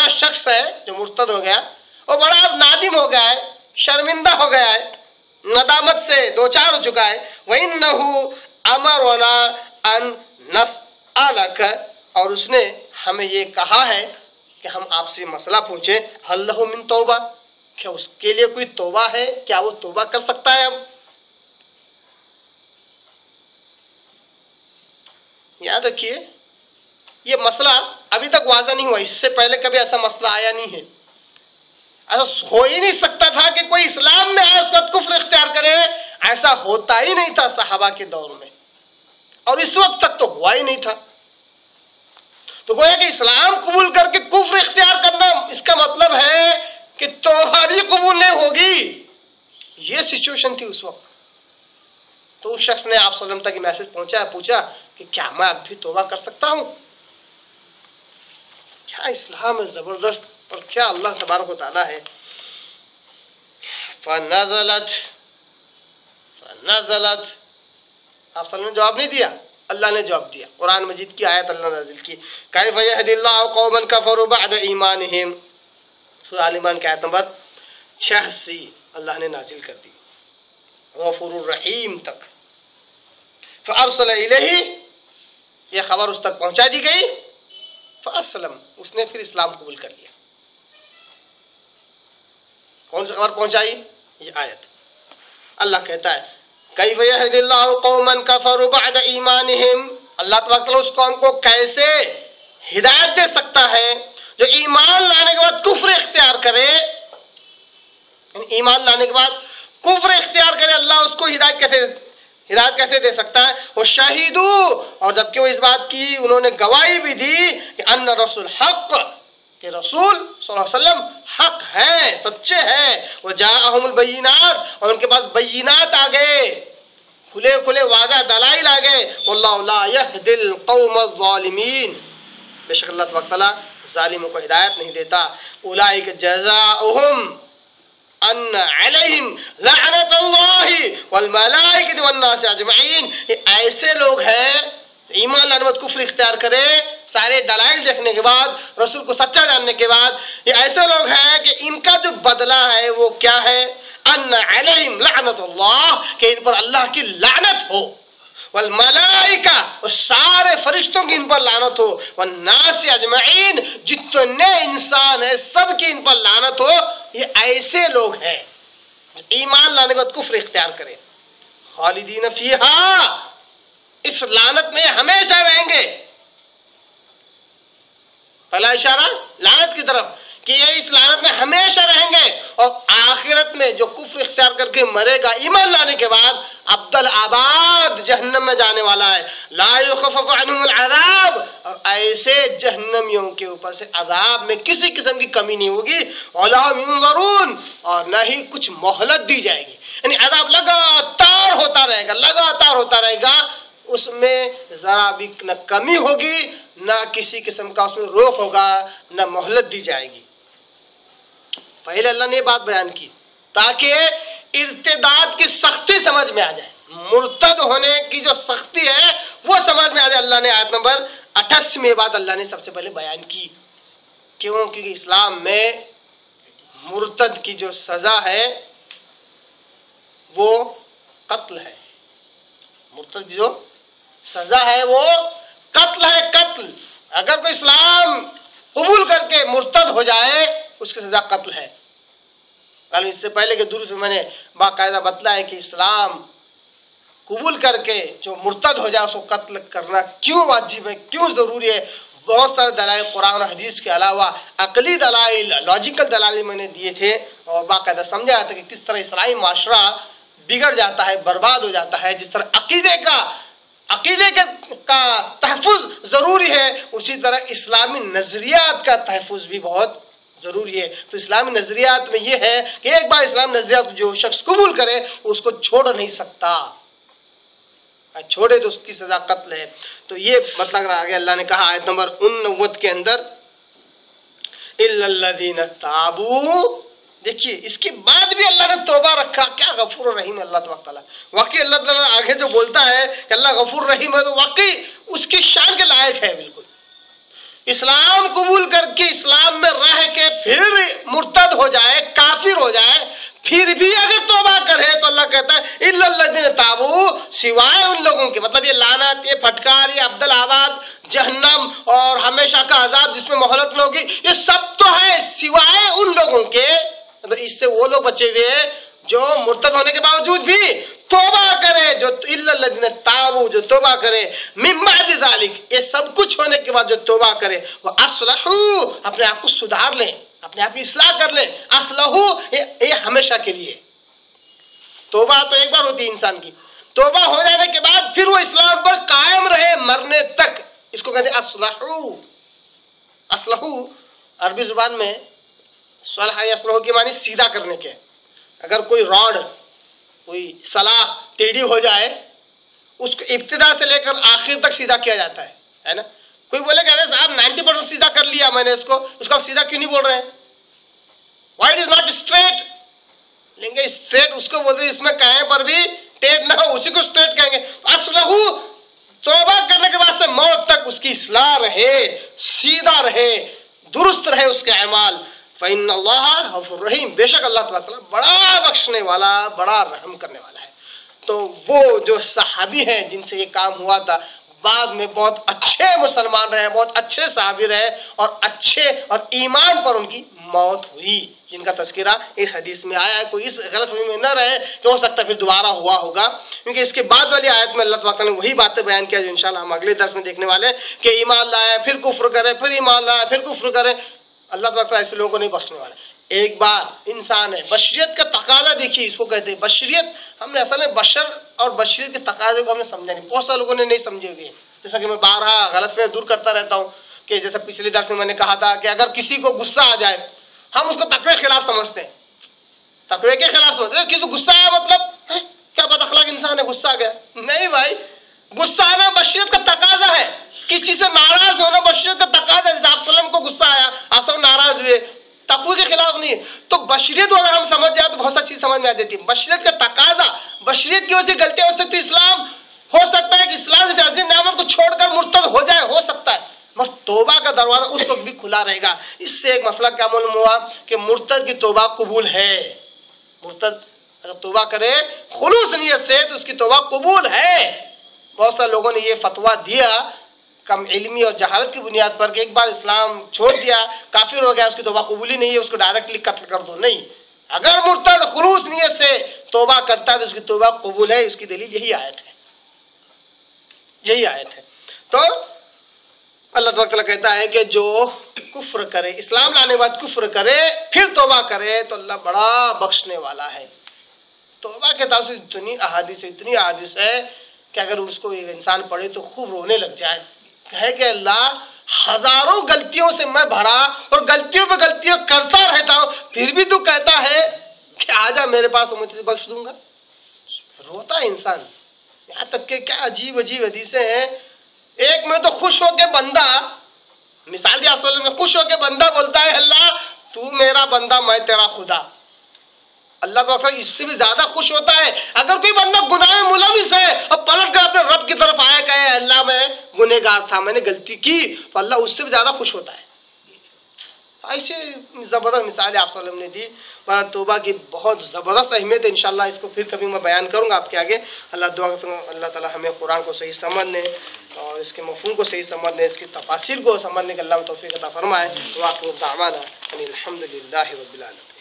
شخص ہے جو مرتد ہو گیا وہ بڑا نادم ہو گیا ہے، شرمندہ ہو گیا ہے، ندامت سے دوچار ہو چکا ہے. وَإِنَّهُ أَمَرُنَا أَن نَسْأَلَكَ، اور اس نے ہمیں یہ کہا ہے کہ ہم آپ سے مسئلہ پوچھیں، هَلْ لَهُ مِن توبہ، کیا اس کے لیے کوئی توبہ ہے، کیا وہ توبہ کر سکتا ہے؟ اب یاد رکھیے یہ مسئلہ ابھی تک واضح نہیں ہوا، اس سے پہلے کبھی ایسا مسئلہ آیا نہیں ہے. ایسا ہو ہی نہیں سکتا تھا کہ کوئی اسلام میں آئے اس وقت کفر اختیار کرے، ایسا ہوتا ہی نہیں تھا صحابہ کے دور میں، اور اس وقت تک تو ہوا ہی نہیں تھا. تو گویا کہ اسلام قبول کر کے کفر اختیار کرنا اس کا مطلب ہے کہ توبہ بھی قبول نہیں ہوگی. یہ سچویشن تھی اس وقت. تو اس شخص نے آپ صلی اللہ علیہ وسلم تک میسج پہنچا، پوچھا کہ کیا میں اب بھی توبہ کر سکتا ہوں؟ کیا اسلام ہے زبردست، اور کیا اللہ تبارک و تعالیٰ ہے. فنزلت آپ صلی اللہ علیہ وسلم نے جواب نہیں دیا، اللہ نے جواب دیا. قرآن مجید کی آیت اللہ نے نازل کی، کیف یہدی اللہ قوما کفروا بعد ایمانہم، سورہ آل عمران کی آیت نمبر 86 اللہ نے نازل کر دی، غفور الرحیم تک. فارسل الیہ، یہ خبر اس تک پہنچا دی گئی. فاسلم، اس نے پھر اسلام قبول کر لیا. کون سی خبر پہنچائی؟ یہ آیت. اللہ کہتا ہے کیف یہدی اللہ قوما کفروا بعد ایمانہم، اللہ تبارک تعالیٰ اس قوم کو کیسے ہدایت دے سکتا ہے جو ایمان لانے کے بعد کفر اختیار کرے. ایمان لانے کے بعد کفر اختیار کرے، اللہ اس کو ہدایت کیسے دے سکتا ہے؟ وہ شاہدو، اور جبکہ وہ اس بات کی انہوں نے گواہی بھی دی کہ ان رسول حق، کہ رسول صلی اللہ علیہ وسلم حق ہے، سچے ہیں. وجاءہم البینات، اور ان کے پاس بینات آ گئے، کھلے کھلے واضح دلائل آ گئے. واللہ لا یہدی القوم الظالمین، بے شک اللہ تبارک تعالیٰ ظالموں کو ہدایت نہیں دیتا. اولئک جزاؤہم ان علیہم لعنت اللہ والملائکۃ والناس اجمعین، یہ ایسے لوگ ہیں ایمان لانے بعد کفر اختیار کرے، سارے دلائل دیکھنے کے بعد، رسول کو سچا جاننے کے بعد، یہ ایسے لوگ ہیں کہ ان کا جو بدلہ ہے وہ کیا ہے؟ ان علیہم لعنت اللہ، کہ ان پر اللہ کی لعنت ہو، والملائکہ، اور سارے فرشتوں کی ان پر لعنت ہو، والناس اجمعین، جتنے انسان ہیں سب کی ان پر لعنت ہو. یہ ایسے لوگ ہیں ایمان لانے کے بعد کفر اختیار کریں، خالدین فیہا، اس لعنت میں ہمیشہ رہیں گے. پہلا اشارہ لعنت کی طرف کہ یہ اس لعنت میں ہمیشہ رہیں گے، اور آخرت میں جو کفر اختیار کر کے مرے گا ایمان لانے کے بعد ابدل آباد جہنم میں جانے والا ہے. لا یخفف عنہم العذاب، اور ایسے جہنمیوں کے اوپر سے عذاب میں کسی قسم کی کمی نہیں ہوگی. ولا هم ينظرون، اور نہ ہی کچھ مہلت دی جائے گی. یعنی عذاب لگاتار ہوتا رہے گا، لگاتار ہوتا رہے گا، اس میں ذرا بھی نہ کمی ہوگی، نہ کسی قسم کا اس میں روک ہوگا، نہ مہلت دی جائے گی. پہلے اللہ نے یہ بات بیان کی تاکہ ارتداد کی سختی سمجھ میں آ جائے، مرتد ہونے کی جو سختی ہے وہ سمجھ میں آ جائے. اللہ نے آیت نمبر 88 میں یہ بات اللہ نے سب سے پہلے بیان کی. کیوں؟ کیونکہ اسلام میں مرتد کی جو سزا ہے وہ قتل ہے. مرتد کی جو سزا ہے وہ قتل ہے، قتل. اگر کوئی اسلام قبول کر کے مرتد ہو جائے اس کی سزا قتل ہے. اس سے پہلے کہ درس میں میں نے باقاعدہ بتلا ہے کہ اسلام قبول کر کے جو مرتد ہو جائے اس کو قتل کرنا کیوں واجب ہے، کیوں ضروری ہے. بہت سارے دلائل قرآن و حدیث کے علاوہ عقلی دلائل، لاجیکل دلائل میں نے دیے تھے، اور باقاعدہ سمجھایا تھا کہ کس طرح اسلامی معاشرہ بگڑ جاتا ہے، برباد ہو جاتا ہے. جس طرح عقیدے کا تحفظ ضروری ہے، اسی طرح اسلامی نظریات کا تحفظ بھی بہت ضروری ہے. تو اسلامی نظریات میں یہ ہے کہ ایک بار اسلام نظریات جو شخص قبول کرے اس کو چھوڑ نہیں سکتا، چھوڑے تو اس کی سزا قتل ہے. تو یہ مطلب آگے اللہ نے کہا آیت نمبر 89 کے اندر الا الذین تابوا. دیکھیے اس کے بعد بھی اللہ نے توبہ رکھا. کیا غفور الرحیم اللہ تبارک تعالیٰ. واقعی اللہ تعالیٰ آگے جو بولتا ہے کہ اللہ غفور رحیم ہے تو واقعی اس کی شان کے لائق ہے. بالکل اسلام قبول کر کے اسلام میں رہ کہتا ہے الا الذین تابوا، سوائے ان لوگوں کے، مطلب یہ لعنت، یہ پھٹکار، یہ عبد الآباد، جہنم اور ہمیشہ کا عذاب جس میں مہلت نہ ہوگی، یہ سب تو ہے سوائے ان لوگوں کے، مطلب اس سے وہ لوگ بچے ہوئے ہیں جو مرتد ہونے کے باوجود بھی توبہ کرے، جو الا الذین تابوا، جو توبہ کرے، من بعد ذلک، یہ سب کچھ ہونے کے بعد جو توبہ کرے، وہ اصلحوا، اپنے آپ کو سدھار لیں، اپنے آپ کی اصلاح کر لیں، اصلحوا یہ ہمیشہ کے لیے، توبہ تو ایک بار ہوتی ہے انسان کی، توبہ ہو جانے کے بعد پھر وہ اسلام پر قائم رہے مرنے تک، اس کو کہتے ہیں اصلحوا۔ اصلحوا عربی زبان میں صلح یا اصلحوا کی معنی سیدھا کرنے کے، اگر کوئی راڈ، کوئی سلاخ ٹیڑھی ہو جائے، اس کو ابتدا سے لے کر آخر تک سیدھا کیا جاتا ہے نا۔ کوئی بولے کہ ارے صاحب 90% سیدھا کر لیا میں نے اس کو آپ سیدھا کیوں نہیں بول رہے ہیں؟ Why it is not straight? لیں گے اسٹریٹ اس کو بولتے ہیں، اس میں کہیں پر بھی ٹیڑھ نہ ہو، اسی کو اسٹریٹ کہیں گے۔ اصلحوا، توبہ کرنے کے بعد سے موت تک اس کی اصلاح رہے، سیدھا رہے، درست رہے اس کے اعمال۔ فإن اللہ غفور رحیم، بے شک اللہ تعالیٰ بڑا بخشنے والا، بڑا رحم کرنے والا ہے۔ تو وہ جو صحابی ہیں جن سے یہ کام ہوا تھا، بعد میں بہت اچھے مسلمان رہے، بہت اچھے صحابی رہے، اور اچھے اور ایمان پر ان کی موت ہوئی، جن کا تذکرہ اس حدیث میں آیا ہے۔ کوئی اس غلط فہمی میں نہ رہے کہ ہو سکتا ہے پھر دوبارہ ہوا ہوگا، کیونکہ اس کے بعد والی آیت میں اللہ تعالیٰ نے وہی باتیں بیان کیا جو انشاءاللہ ہم اگلے درس میں دیکھنے والے ہیں، کہ ایمان لائے پھر کفر کرے، پھر ایمان لائے پھر کفر کرے۔ اللہ تعالیٰ ایسے لوگوں کو نہیں بخشنے والا۔ ایک بار انسان ہے، بشریت کا تقاضا دیکھیے، اس کو کہتے ہیں بشریت۔ ہم نے اصل میں بشر اور بشریت کے تقاضے کو ہم نے سمجھا نہیں، بہت سارے لوگوں نے نہیں سمجھے ہوئے، جیسا کہ میں بارہا غلط فہمی دور کرتا رہتا ہوں، کہ جیسا پچھلے درس میں نے کہا تھا کہ اگر کسی کو غصہ آ جائے، ہم اس کو تقوی کے خلاف سمجھتے ہیں، تقوی کے خلاف سمجھتے ہیں۔ کسی کو غصہ آیا مطلب کیا بد اخلاق انسان ہے، غصہ آ گیا؟ نہیں بھائی، غصہ آنا بشریت کا تقاضا ہے، کسی چیز سے ناراض ہونا بشریت کا تقاضا ہے۔ جیسے آپ وسلم کو غصہ آیا، آپ سب ناراض ہوئے، تقوی کے خلاف نہیں ہے۔ تو بشریت کو اگر ہم سمجھ جائیں تو بہت ساری چیز سمجھ میں آ جاتی ہے۔ بشریت کا تقاضا، بشریت کی وجہ سے غلطیاں ہو سکتی، اسلام ہو سکتا ہے کہ اسلام جیسے عظیم نعمت کو چھوڑ کر مرتد ہو جائے، ہو سکتا ہے، مگر توبہ کا دروازہ اس وقت بھی کھلا رہے گا۔ اس سے ایک مسئلہ کیا معلوم ہوا کہ مرتد کی توبہ قبول ہے۔ مرتد اگر توبہ کرے خلوص نیت سے تو اس کی توبہ قبول ہے۔ بہت سارے لوگوں نے یہ فتویٰ دیا کم علمی اور جہالت کی بنیاد پر کہ ایک بار اسلام چھوڑ دیا، کافر ہو گیا، اس کی توبہ قبولی نہیں ہے، اس کو ڈائریکٹلی قتل کر دو۔ نہیں، اگر مرتد خلوص نیت سے توبہ کرتا ہے تو اس کی توبہ قبول ہے۔ اس کی دلیل یہی آیت ہے، یہی آیت ہے۔ تو اللہ تعالیٰ کہتا ہے کہ جو کفر کرے، اسلام لانے کے بعد کفر کرے پھر توبہ کرے تو اللہ بڑا بخشنے والا ہے۔ توبہ کے تعلق سے اتنی احادیث ہے کہ اگر اس کو ایک انسان پڑھے تو خوب رونے لگ جائے، کہے کہ اللہ ہزاروں غلطیوں سے میں بھرا اور غلطیوں پہ غلطیاں کرتا رہتا ہوں، پھر بھی تو کہتا ہے کہ آجا میرے پاس میں تجھے بخش دوں گا۔ روتا ہے انسان۔ یہاں تک کہ کیا عجیب عجیب حدیثیں ہیں۔ ایک میں تو خوش ہو کے بندہ، مثال دیا اصل میں خوش ہو کے بندہ بولتا ہے اللہ تو میرا بندہ میں تیرا خدا۔ اللہ تعالیٰ اس سے بھی زیادہ خوش ہوتا ہے اگر کوئی بندہ گناہ میں ملوث ہے اور پلٹ کر اپنے رب کی طرف آیا کہ اللہ میں گنہگار تھا، میں نے غلطی کی، تو اللہ اس سے بھی زیادہ خوش ہوتا ہے۔ ایسے زبردست مثالیں آپ صلی اللہ علیہ وسلم نے دی۔ توبہ کی بہت زبردست اہمیت ہے، انشاءاللہ اس کو پھر کبھی میں بیان کروں گا آپ کے آگے۔ اللہ دعا کرتا ہوں اللہ تعالیٰ ہمیں قرآن کو صحیح سمجھنے اور اس کے مفہوم کو صحیح سمجھنے، اس کی تفاسیر کو سمجھنے کا اللہ توفیق عطا فرمائے۔ وآخر دعوانا ان الحمد للہ رب العالمین۔